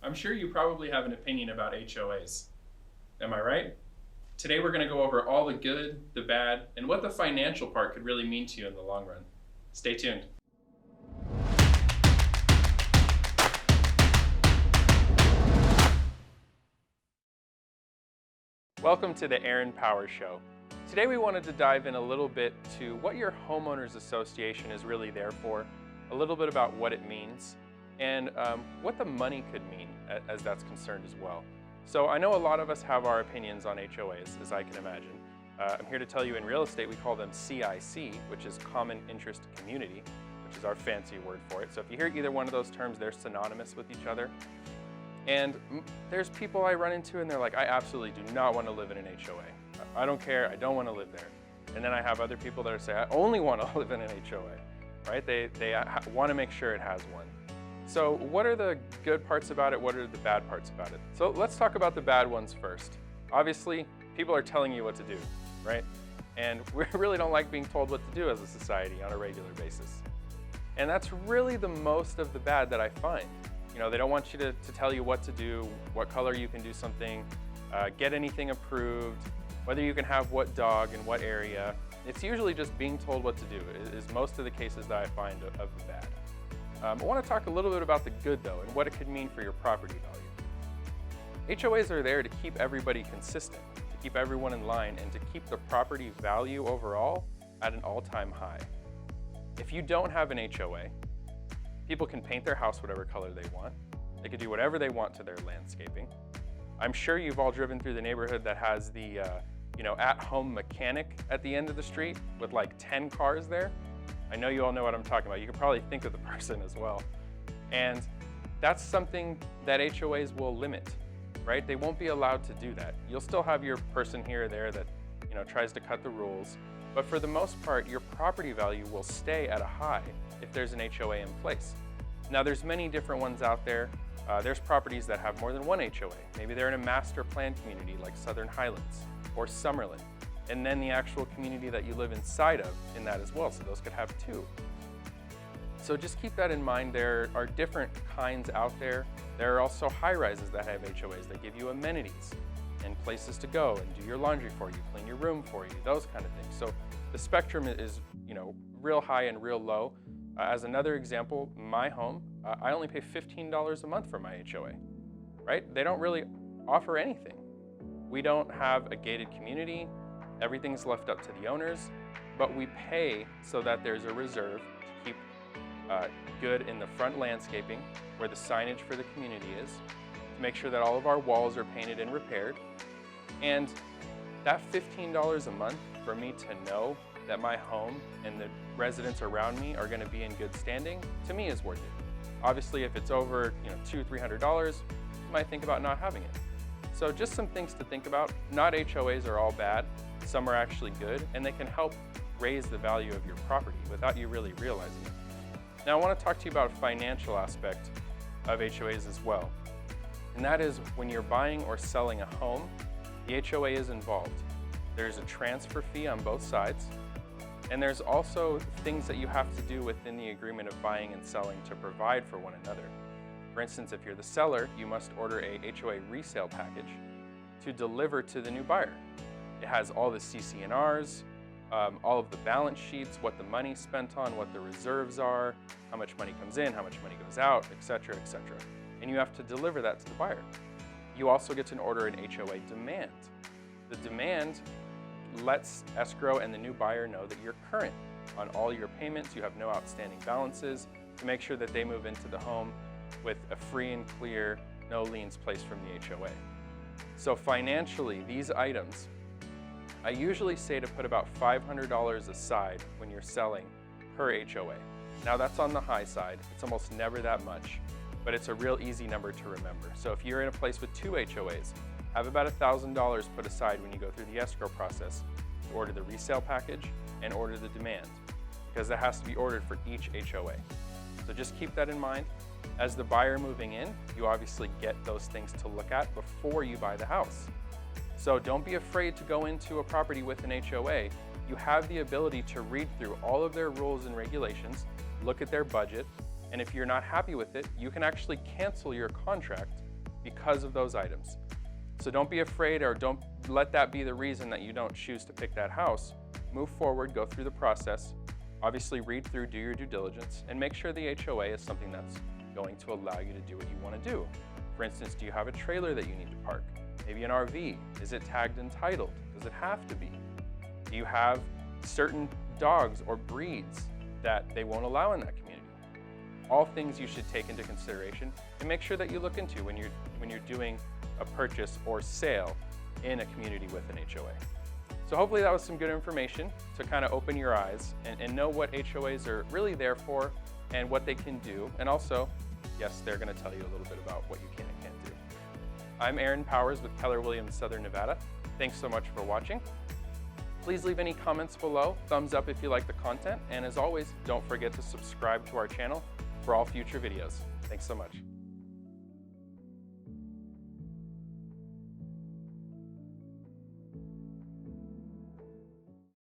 I'm sure you probably have an opinion about HOAs. Am I right? Today we're going to go over all the good, the bad, and what the financial part could really mean to you in the long run. Stay tuned. Welcome to the Aaron Powers Show. Today we wanted to dive in a little bit to what your homeowners association is really there for, a little bit about what it means, and what the money could mean as that's concerned as well. So I know a lot of us have our opinions on HOAs, as I can imagine. I'm here to tell you in real estate we call them CIC, which is Common Interest Community, which is our fancy word for it. So if you hear either one of those terms, they're synonymous with each other. And there's people I run into and they're like, I absolutely do not want to live in an HOA. I don't care, I don't want to live there. And then I have other people that say, I only want to live in an HOA, right? They want to make sure it has one. So what are the good parts about it? What are the bad parts about it? So let's talk about the bad ones first. Obviously, people are telling you what to do, right? And we really don't like being told what to do as a society on a regular basis. And that's really the most of the bad that I find. You know, they don't want you to tell you what to do, what color you can do something, get anything approved, whether you can have what dog in what area. It's usually just being told what to do is most of the cases that I find of the bad. I want to talk a little bit about the good though and what it could mean for your property value. HOAs are there to keep everybody consistent, to keep everyone in line, and to keep the property value overall at an all-time high. If you don't have an HOA, people can paint their house whatever color they want. They can do whatever they want to their landscaping. I'm sure you've all driven through the neighborhood that has the at-home mechanic at the end of the street with like 10 cars there. I know you all know what I'm talking about. You can probably think of the person as well. And that's something that HOAs will limit, right? They won't be allowed to do that. You'll still have your person here or there that tries to cut the rules. But for the most part, your property value will stay at a high if there's an HOA in place. Now there's many different ones out there. There's properties that have more than one HOA. Maybe they're in a master plan community like Southern Highlands or Summerlin, and then the actual community that you live inside of in that as well, so those could have two. So just keep that in mind. There are different kinds out there. There are also high-rises that have HOAs that give you amenities and places to go and do your laundry for you, clean your room for you, those kind of things. So the spectrum is real high and real low. As another example, my home, I only pay $15 a month for my HOA, right? They don't really offer anything. We don't have a gated community. Everything's left up to the owners, but we pay so that there's a reserve to keep good in the front landscaping where the signage for the community is, to make sure that all of our walls are painted and repaired. And that $15 a month for me to know that my home and the residents around me are going to be in good standing, to me is worth it. Obviously, if it's over $200, $300, you might think about not having it. So just some things to think about. Not HOAs are all bad. Some are actually good, and they can help raise the value of your property without you really realizing it. Now I want to talk to you about a financial aspect of HOAs as well. And that is when you're buying or selling a home, the HOA is involved. There's a transfer fee on both sides. And there's also things that you have to do within the agreement of buying and selling to provide for one another. For instance, if you're the seller, you must order a HOA resale package to deliver to the new buyer. It has all the CC&Rs, all of the balance sheets, what the money's spent on, what the reserves are, how much money comes in, how much money goes out, etc., etc. And you have to deliver that to the buyer. You also get to order an HOA demand. The demand lets escrow and the new buyer know that you're current on all your payments, you have no outstanding balances, to make sure that they move into the home with a free and clear, no liens placed from the HOA. So financially, these items, I usually say to put about $500 aside when you're selling per HOA. Now that's on the high side, it's almost never that much, but it's a real easy number to remember. So if you're in a place with two HOAs, have about $1,000 put aside when you go through the escrow process to order the resale package and order the demand, because that has to be ordered for each HOA. So just keep that in mind. As the buyer moving in, you obviously get those things to look at before you buy the house. So don't be afraid to go into a property with an HOA. You have the ability to read through all of their rules and regulations, look at their budget, and if you're not happy with it, you can actually cancel your contract because of those items. So don't be afraid, or don't let that be the reason that you don't choose to pick that house. Move forward, go through the process, obviously read through, do your due diligence, and make sure the HOA is something that's going to allow you to do what you want to do. For instance, do you have a trailer that you need to park? Maybe an RV? Is it tagged entitled? Does it have to be? Do you have certain dogs or breeds that they won't allow in that community? All things you should take into consideration and make sure that you look into when you're doing a purchase or sale in a community with an HOA. So hopefully that was some good information to kind of open your eyes and know what HOAs are really there for and what they can do. And also, yes, they're going to tell you a little bit about what you can and can't do. I'm Aaron Powers with Keller Williams Southern Nevada. Thanks so much for watching. Please leave any comments below, thumbs up if you like the content, and as always, don't forget to subscribe to our channel for all future videos. Thanks so much.